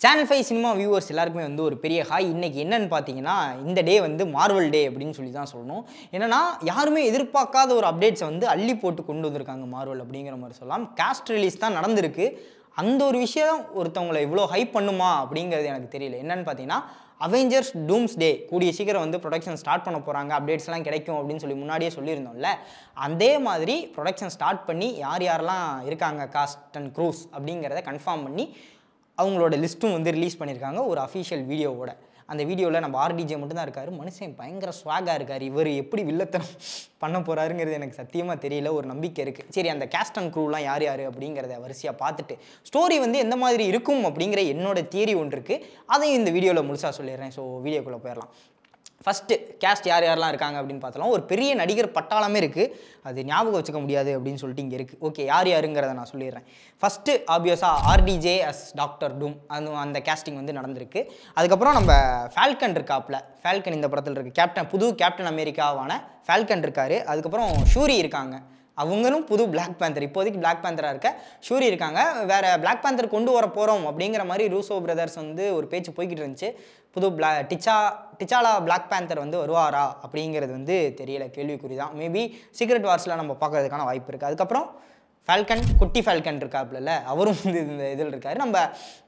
Channel 5 cinema viewers எல்லாருக்குமே வந்து ஒரு பெரிய ஹாய். இன்னைக்கு என்னன்னு பார்த்தீங்கன்னா, இந்த டே வந்து மார்வல் டே அப்படின்னு சொல்லி தான் சொல்லணும். என்னன்னா, யாருமே எதிர்பார்க்காத ஒரு அப்டேட்ஸை வந்து அள்ளி போட்டு கொண்டு வந்திருக்காங்க மார்வல் அப்படிங்கிற மாதிரி சொல்லலாம். காஸ்ட் ரிலீஸ் தான் நடந்திருக்கு. அந்த ஒரு விஷயம் ஒருத்தவங்களை இவ்வளோ ஹைப் பண்ணுமா அப்படிங்கிறது எனக்கு தெரியல. என்னன்னு பார்த்தீங்கன்னா, அவெஞ்சர்ஸ் டூம்ஸ் டே கூடிய சீக்கிரம் வந்து ப்ரொடக்ஷன் ஸ்டார்ட் பண்ண போகிறாங்க, அப்டேட்ஸ்லாம் கிடைக்கும் அப்படின்னு சொல்லி முன்னாடியே சொல்லியிருந்தோம்ல. அதே மாதிரி ப்ரொடக்ஷன் ஸ்டார்ட் பண்ணி யார் யாரெல்லாம் இருக்காங்க காஸ்ட் அண்ட் க்ரூஸ் அப்படிங்கிறத கன்ஃபார்ம் பண்ணி அவங்களோட லிஸ்ட்டும் வந்து ரிலீஸ் பண்ணியிருக்காங்க ஒரு அஃபிஷியல் வீடியோவோட. அந்த வீடியோவில் நம்ம ஆர்டிஜே மட்டும் தான் இருக்கார். மனுஷன் பயங்கர ஸ்வாகாக இருக்கார். இவர் எப்படி வில்லத்தனம் பண்ண போகிறாருங்கிறது எனக்கு சத்தியமாக தெரியல. ஒரு நம்பிக்கை இருக்குது. சரி, அந்த கேஸ்ட் அண்ட் க்ரூலாம் யார் யார் அப்படிங்கிறத வரிசையாக பார்த்துட்டு ஸ்டோரி வந்து எந்த மாதிரி இருக்கும் அப்படிங்கிற என்னோட தியரி ஒன்று இருக்குது. அதையும் இந்த வீடியோவில் முழுசாக சொல்லிடுறேன். ஸோ வீடியோக்குள்ளே போயிடலாம். ஃபஸ்ட்டு கேஸ்ட் யார் யாரெல்லாம் இருக்காங்க அப்படின்னு பார்த்தலாம். ஒரு பெரிய நடிகர் பட்டாளமே இருக்குது. அது ஞாபகம் வச்சுக்க முடியாது அப்படின்னு சொல்லிட்டு இங்கே இருக்குது. ஓகே, யார் யாருங்கிறத நான் சொல்லிடுறேன். ஃபஸ்ட்டு ஆப்வியஸாக ஆர்டிஜே அஸ் டாக்டர் டூம் அந்த கேஸ்டிங் வந்து நடந்திருக்கு. அதுக்கப்புறம் நம்ம ஃபால்கன் இருக்காப்புல. ஃபால்கன் இந்த படத்தில் இருக்குது. புது கேப்டன் அமெரிக்காவான ஃபால்கன் இருக்கார். அதுக்கப்புறம் ஷூரி இருக்காங்க. அவங்களும் புது பிளாக் பேந்தர். இப்போதைக்கு பிளாக் பேந்தராக இருக்க ஷூரி இருக்காங்க. வேறு பிளாக் பேந்தர் கொண்டு வர போகிறோம் அப்படிங்கிற மாதிரி ரூசோ பிரதர்ஸ் வந்து ஒரு பேச்சு போய்கிட்டு இருந்துச்சு. புது டிச்சாலா பிளாக் பேந்தர் வந்து வருவாரா அப்படிங்கிறது வந்து தெரியல, கேள்விக்குறி தான். மேபி சீக்ரெட் வார்ஸில் நம்ம பார்க்கறதுக்கான வாய்ப்பு இருக்குது. அதுக்கப்புறம் ஃபால்கன், குட்டி ஃபால்கன் இருக்காப்புல, அவரும் வந்து இந்த இதில் இருக்கார். நம்ம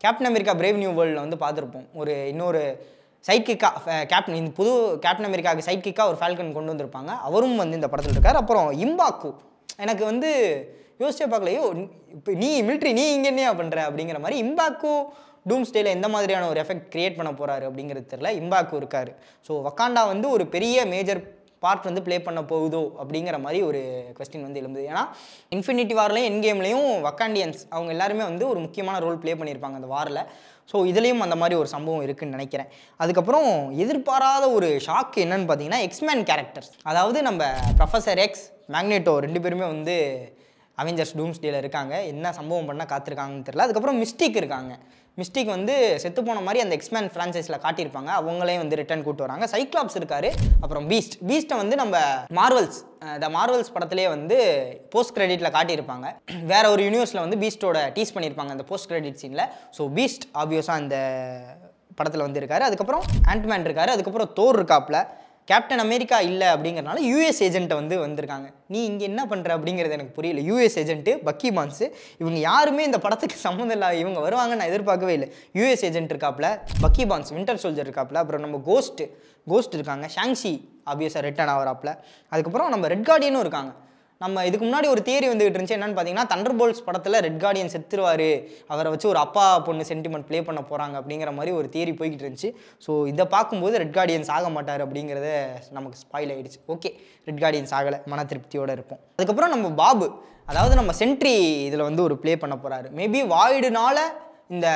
கேப்டன் அமெரிக்கா பிரேவ் நியூ வேர்ல்டில் வந்து பார்த்துருப்போம். இன்னொரு சைட் கிக்காக இந்த புது கேப்டன் அமெரிக்காவுக்கு சைட் கிக்காக ஒரு ஃபால்கன் கொண்டு வந்திருப்பாங்க. அவரும் வந்து இந்த படத்தில் இருக்கார். அப்புறம் இம்பாக்கு எனக்கு வந்து யோசிச்சே பார்க்கலையோ, இப்போ நீ மிலிட்ரி நீ இங்கே என்னையா பண்ணுற அப்படிங்கிற மாதிரி. இம்பாக்கு டூம்ஸ் டேல எந்த மாதிரியான ஒரு எஃபெக்ட் கிரியேட் பண்ண போகிறாரு அப்படிங்கிறது தெரியல. இம்பாக்கு இருக்கார். ஸோ வக்காண்டா வந்து ஒரு பெரிய மேஜர் பார்ட் வந்து ப்ளே பண்ண போகுதோ அப்படிங்கிற மாதிரி ஒரு கொஸ்டின் வந்து எழும்புது. ஏன்னா இன்ஃபினிட்டி வார்லையும் என் கேம்லையும் வக்காண்டியன்ஸ் அவங்க எல்லாருமே வந்து ஒரு முக்கியமான ரோல் ப்ளே பண்ணியிருப்பாங்க அந்த வாரில். ஸோ இதுலேயும் அந்த மாதிரி ஒரு சம்பவம் இருக்குதுன்னு நினைக்கிறேன். அதுக்கப்புறம் எதிர்பாராத ஒரு ஷாக் என்னன்னு பார்த்தீங்கன்னா, எக்ஸ்மேன் கேரக்டர்ஸ். அதாவது நம்ம ப்ரொஃபஸர் எக்ஸ், மேக்னேட்டோ ரெண்டு பேருமே வந்து அவெஞ்சர்ஸ் டூம்ஸ் டேல இருக்காங்க. என்ன சம்பவம் பண்ணால் காத்திருக்காங்கன்னு தெரியல. அதுக்கப்புறம் மிஸ்டிக் இருக்காங்க. மிஸ்டிக் வந்து செத்து போன மாதிரி அந்த எக்ஸ்மேன் ஃப்ரான்ச்சைஸில் காட்டியிருப்பாங்க. அவங்களையும் வந்து ரிட்டர்ன் கூட்டு வராங்க. சைக்ளாப்ஸ் இருக்காரு. அப்புறம் பீஸ்ட்டை வந்து நம்ம மார்வல்ஸ் படத்துலேயே வந்து போஸ்ட் கிரெடிட்டில் காட்டியிருப்பாங்க. வேற ஒரு யூனிவர்ஸில் வந்து பீஸ்ட்டோட டீஸ் பண்ணியிருப்பாங்க அந்த போஸ்ட் கிரெடிட் சீனில். ஸோ பீஸ்ட் ஆப்வியஸாக அந்த படத்தில் வந்து இருக்காரு. அதுக்கப்புறம் ஆண்ட்மேன் இருக்காரு. அதுக்கப்புறம் தோர் இருக்காப்புல. கேப்டன் அமெரிக்கா இல்லை அப்படிங்கிறனால யூஎஸ் ஏஜென்ட்டை வந்திருக்காங்க. நீ இங்கே என்ன பண்ணுற அப்படிங்கிறது எனக்கு புரியல. யூஎஸ் ஏஜென்ட்டு பக்கி பான்ஸு இவங்க யாருமே இந்த படத்துக்கு சம்மந்தம் இல்லை. இவங்க வருவாங்க நான் எதிர்பார்க்கவே இல்லை. யூஎஸ் ஏஜென்ட் இருக்காப்புல, பக்கி பான்ஸ் வின்டர் சோல்ஜர் இருக்காப்புல, அப்புறம் நம்ம கோஸ்ட் இருக்காங்க, ஷாங்ஷி ஆப்வியஸாக ரிட்டர்ன் ஆகிறாப்புல. அதுக்கப்புறம் நம்ம ரெட் கார்டியனும் இருக்காங்க. நம்ம இதுக்கு முன்னாடி ஒரு தியரி வந்துகிட்டு இருந்துச்சு. என்னன்னு பார்த்தீங்கன்னா, தண்டர்போல்ட்ஸ் படத்தில் ரெட் கார்டியன் செத்துருவார், அவரை வச்சு ஒரு அப்பா பொண்ணு சென்டிமெண்ட் ப்ளே பண்ண போகிறாங்க அப்படிங்கிற மாதிரி ஒரு தியரி போய்கிட்டு இருந்துச்சு. ஸோ இதை பார்க்கும்போது ரெட் கார்டியன்ஸ் ஆக மாட்டார் அப்படிங்கிறத நமக்கு ஸ்பாயில் ஆகிடுச்சு. ஓகே, ரெட் கார்டியன்ஸ் ஆகலை, மன திருப்தியோடு இருப்போம். அதுக்கப்புறம் நம்ம பாபு, அதாவது நம்ம சென்ட்ரி இதில் வந்து ஒரு ப்ளே பண்ண போகிறாரு. மேபி வாய்டுனால இந்த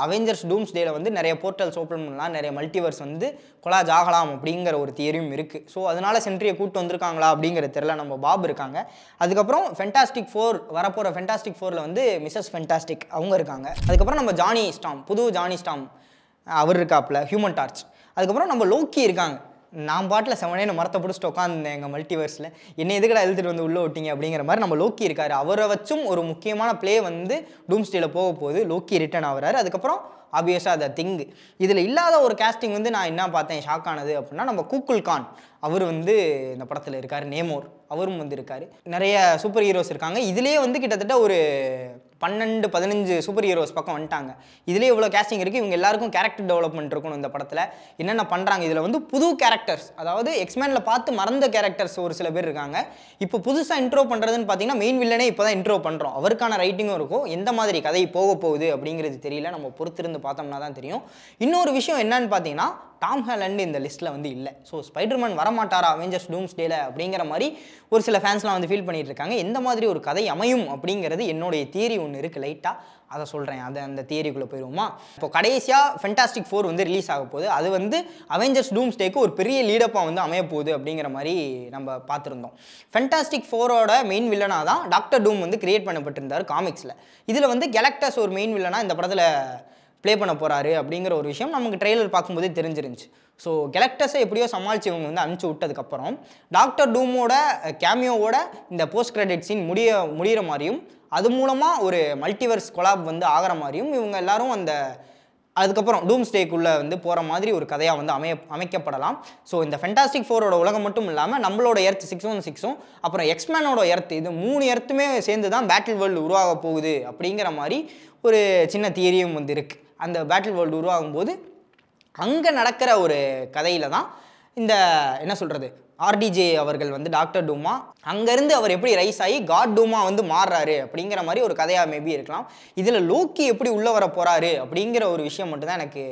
அவெஞ்சர்ஸ் டூம்ஸ் டேல வந்து நிறைய போர்ட்டல்ஸ் ஓப்பன் பண்ணலாம், நிறைய மல்டிவர்ஸ் வந்து கொலாஜ் ஆகலாம் அப்படிங்கிற ஒரு தியரியும் இருக்குது. ஸோ அதனால சென்ட்ரியை கூப்பிட்டு வந்திருக்காங்களா அப்படிங்கிறது தெரியல. நம்ம பாப் இருக்காங்க. அதுக்கப்புறம் ஃபென்டாஸ்டிக் 4 வரப்போகிற ஃபென்டாஸ்டிக் 4ல் வந்து மிஸ்ஸஸ் ஃபென்டாஸ்டிக் அவங்க இருக்காங்க. அதுக்கப்புறம் நம்ம ஜானி ஸ்டாம், புது ஜானி ஸ்டாம் அவர் இருக்காப்புல, ஹியூமன் டார்ச். அதுக்கப்புறம் நம்ம லோக்கி இருக்காங்க. நான் பாட்டில் செவனேன்னு மரத்தை பிடிச்சிட்டு உட்காந்துருந்தேன் எங்கள் மல்டிவர்ஸில், என்ன எதுக்கடா எழுதிட்டு வந்து உள்ளே விட்டீங்க அப்படிங்கிற மாதிரி நம்ம லோக்கி இருக்காரு. அவரை வச்சும் ஒரு முக்கியமான ப்ளே வந்து டூம்ஸ் டேல போக போகுது. லோக்கி ரிட்டர்ன் ஆகிறாரு. அதுக்கப்புறம் ஆப்வியஸாக அதை திங்கு இதில் இல்லாத ஒரு கேஸ்டிங் வந்து நான் என்ன பார்த்தேன் ஷாக் ஆனது அப்படின்னா, நம்ம கூக்குல் கான் அவர் வந்து இந்த படத்தில் இருக்கார். நேமோர் அவரும் வந்து இருக்கார். நிறைய சூப்பர் ஹீரோஸ் இருக்காங்க. இதுலேயே வந்து கிட்டத்தட்ட ஒரு 12-15 சூப்பர் ஹீரோஸ் பக்கம் வந்துட்டாங்க. இதுலேயே இவ்வளோ கேஸ்டிங் இருக்குது. இவங்க எல்லாருக்கும் கேரக்டர் டெவலப்மெண்ட் இருக்கணும் இந்த படத்தில். என்னென்ன பண்ணுறாங்க இதில் வந்து புது கேரக்டர்ஸ், அதாவது எக்ஸ்மேனில் பார்த்து மறந்த கேரக்டர்ஸ் ஒரு சில பேர் இருக்காங்க. இப்போ புதுசாக இன்ட்ரோ பண்ணுறதுன்னு பார்த்தீங்கன்னா, மெயின் வில்லனே இப்போ தான் இன்ட்ரோ பண்ணுறோம். அவருக்கான ரைட்டிங்கும் இருக்கும். எந்த மாதிரி கதை போக போகுது அப்படிங்கிறது தெரியல. நம்ம பொறுத்திருந்து பார்த்தோம்னா தான் தெரியும். இன்னொரு விஷயம் என்னன்னு பார்த்தீங்கன்னா, டாம் ஹாலண்ட் இந்த லிஸ்ட்டில் வந்து இல்லை. ஸோ ஸ்பைடர்மேன் வரமாட்டாரா அவெஞ்சர்ஸ் டூம்ஸ் டேல அப்படிங்கிற மாதிரி ஒரு சில ஃபேன்ஸ்லாம் வந்து ஃபீல் பண்ணிட்டு இருக்காங்க. எந்த மாதிரி ஒரு கதை அமையும் அப்படிங்கிறது என்னுடைய தியரி ஒன்று இருக்குது லைட்டாக, அதை சொல்கிறேன். அந்த தியரிக்குள்ளே போயிடுவோமா? இப்போ கடைசியாக ஃபென்டாஸ்டிக் 4 வந்து ரிலீஸ் ஆக போகுது. அது வந்து அவெஞ்சர்ஸ் டூம்ஸ் டேக்கு ஒரு பெரிய லீடப்பாக வந்து அமைய போகுது அப்படிங்கிற மாதிரி நம்ம பார்த்துருந்தோம். ஃபென்டாஸ்டிக் 4ஓட மெயின் வில்லனாக தான் டாக்டர் டூம் வந்து கிரியேட் பண்ணப்பட்டிருந்தார் காமிக்ஸில். இதில் வந்து கேலக்டஸ் ஒரு மெயின் வில்லனாக இந்த படத்தில் ப்ளே பண்ண போகிறாரு அப்படிங்கிற ஒரு விஷயம் நமக்கு ட்ரெய்லர் பார்க்கும்போதே தெரிஞ்சிருந்துச்சு. ஸோ கேலக்டஸை எப்படியோ சமாளித்து இவங்க வந்து அனுப்பிச்சி விட்டதுக்கப்புறம் டாக்டர் டூமோட கேமியோவோட இந்த போஸ்ட் கிரெடிட் சீன் முடிகிற மாதிரியும், அது மூலமாக ஒரு மல்டிவர்ஸ் கொலாப் வந்து ஆகிற மாதிரியும் இவங்க எல்லாரும் அதுக்கப்புறம் டூம்ஸ்டேக்குள்ளே வந்து போகிற மாதிரி ஒரு கதையாக வந்து அமைக்கப்படலாம். ஸோ இந்த ஃபென்டாஸ்டிக் ஃபோரோட உலகம் மட்டும் இல்லாமல் நம்மளோட எர்த் 616ம் அப்புறம் எக்ஸ்மேனோட எர்த், இது 3 எர்த்துமே சேர்ந்து தான் பேட்டில் வேர்ல்டு உருவாக போகுது அப்படிங்கிற மாதிரி ஒரு சின்ன தியரியும் வந்து இருக்குது. அந்த பேட்டில் வேர்ல்டு உருவாகும் போது அங்கே நடக்கிற ஒரு கதையில் தான் இந்த என்ன சொல்கிறது ஆர்டிஜே அவர்கள் வந்து டாக்டர் டூமா அங்கேருந்து அவர் எப்படி ரைஸ் ஆகி காட் டூமா வந்து மாறுறாரு அப்படிங்கிற மாதிரி ஒரு கதையாக மேபி இருக்கலாம். இதில் லோக்கி எப்படி உள்ளே வர போகிறாரு அப்படிங்கிற ஒரு விஷயம் மட்டும்தான் எனக்கு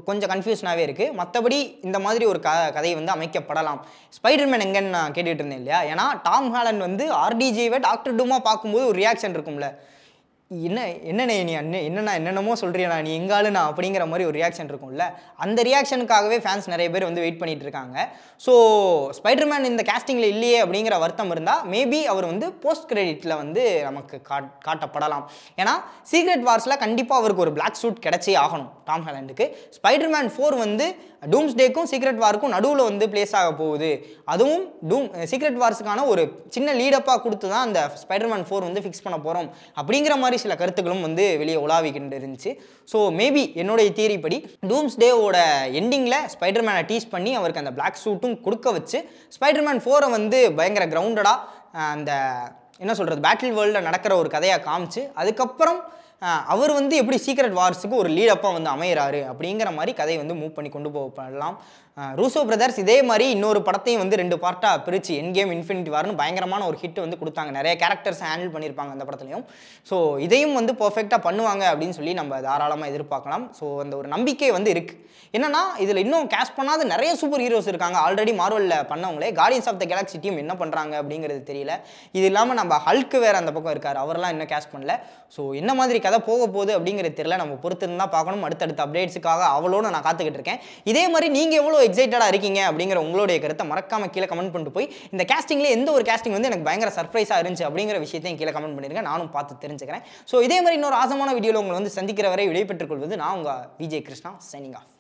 கொஞ்சம் கன்ஃபியூஷனாகவே இருக்குது. மற்றபடி இந்த மாதிரி ஒரு கதையை வந்து அமைக்கப்படலாம். ஸ்பைடர்மேன் எங்கன்னு நான் கேட்டுகிட்டு இருந்தேன் இல்லையா, ஏன்னா டாம் ஹாலண்ட் வந்து ஆர்டிஜேவை டாக்டர் டூமா பார்க்கும்போது ஒரு ரியாக்ஷன் இருக்கும்ல, என்னண்ணே நீ என்னென்னமோ சொல்கிறியா நீ எங்காலுண்ணா அப்படிங்கிற மாதிரி ஒரு ரியாக்ஷன் இருக்கும்ல, அந்த ரியாக்ஷனுக்காகவே ஃபேன்ஸ் நிறைய பேர் வந்து வெயிட் பண்ணிட்டு இருக்காங்க. ஸோ ஸ்பைடர்மேன் இந்த கேஸ்டிங்கில் இல்லையே அப்படிங்கிற வருத்தம் இருந்தால் மேபி அவர் வந்து போஸ்ட் கிரெடிட்டில் வந்து நமக்கு காட்டப்படலாம். ஏன்னா சீக்ரெட் வார்ஸில் கண்டிப்பாக அவருக்கு ஒரு பிளாக் சூட் கிடைச்சே ஆகணும் டாம் ஹாலண்டுக்கு. ஸ்பைடர்மேன் 4 வந்து டூம்ஸ்டேக்கும் சீக்ரெட் வார்க்கும் நடுவில் வந்து பிளேஸ் ஆக போகுது. அதுவும் சீக்ரெட் வார்ஸுக்கான ஒரு சின்ன லீடப்பாக கொடுத்து தான் அந்த ஸ்பைடர்மேன் 4 வந்து ஃபிக்ஸ் பண்ண போகிறோம் அப்படிங்கிற மாதிரி சில கருத்துக்களும் வந்து வெளியே உலாவிக்கிட்டு இருந்துச்சு. ஸோ மேபி என்னுடைய தியரி படி டூம்ஸ்டேவோட எண்டிங்கில் ஸ்பைடர்மேனை டீஸ் பண்ணி அவருக்கு அந்த பிளாக் சூட்டும் கொடுக்க வச்சு ஸ்பைடர்மேன் 4 வந்து பயங்கர கிரவுண்டடாக அந்த என்ன சொல்கிறது பேட்டில் வேர்ல்டில் நடக்கிற ஒரு கதையாக காமிச்சு அதுக்கப்புறம் அவர் வந்து எப்படி சீக்ரெட் வார்ஸுக்கு ஒரு லீடப்பாக வந்து அமைகிறாரு அப்படிங்கிற மாதிரி கதையை வந்து மூவ் பண்ணி கொண்டு போகப்படலாம். ரூசோ பிரதர்ஸ் இதே மாதிரி இன்னொரு படத்தையும் வந்து 2 பார்ட்டாக பிரித்து எண்ட் கேம் இன்ஃபினிட்டி வார்னு பயங்கரமான ஒரு ஹிட் வந்து கொடுத்தாங்க. நிறைய கேரக்டர்ஸ் ஹேண்டில் பண்ணியிருப்பாங்க அந்த படத்துலையும். ஸோ இதையும் வந்து பர்ஃபெக்டாக பண்ணுவாங்க அப்படின்னு சொல்லி நம்ம தாராளமாக எதிர்பார்க்கலாம். ஸோ அந்த ஒரு நம்பிக்கை வந்து இருக்குது. என்னன்னா இதில் இன்னும் கேஸ்ட் பண்ணாத நிறைய சூப்பர் ஹீரோஸ் இருக்காங்க. ஆல்ரெடி மார்வலில் பண்ணவங்களே Guardians of the Galaxy team என்ன பண்ணுறாங்க அப்படிங்கிறது தெரியல. இது இல்லாமல் நம்ம ஹல்க்கு வேறு அந்த பக்கம் இருக்கார், அவரெல்லாம் இன்னும் கேஸ்ட் பண்ணல. ஸோ என்ன மாதிரி கதை போக போகுது அப்படிங்கிறது தெரியல. நம்ம பொறுத்திருந்தா பார்க்கணும். அடுத்தடுத்த அப்டேட்ஸுக்காக அவளோட நான் காத்துக்கிட்டு இருக்கேன். இதே மாதிரி நீங்கள் எவ்வளோ எக்ஸைட்டடாக இருக்கீங்க அப்படிங்கிற உங்களுடைய கருத்தை மறக்காம கீழே கமெண்ட் பண்ணிட்டு போய் இந்த கேஸ்டிங்கில் எந்த ஒரு கேஸ்டிங் வந்து எனக்கு பயங்கர சர்ப்ரைஸாக இருந்துச்சு அப்படிங்கிற விஷயத்தையும் கீழே கமெண்ட் பண்ணிருங்க, நானும் பார்த்து தெரிஞ்சுக்கிறேன். ஸோ இதே மாதிரி இன்னொரு ஆசமான வீடியோவில் உங்களை வந்து சந்திக்கிற வரை விடைபெற்றுக் கொள்வது நான் உங்கள் விஜய் கிருஷ்ணா, சைனிங் ஆஃப்.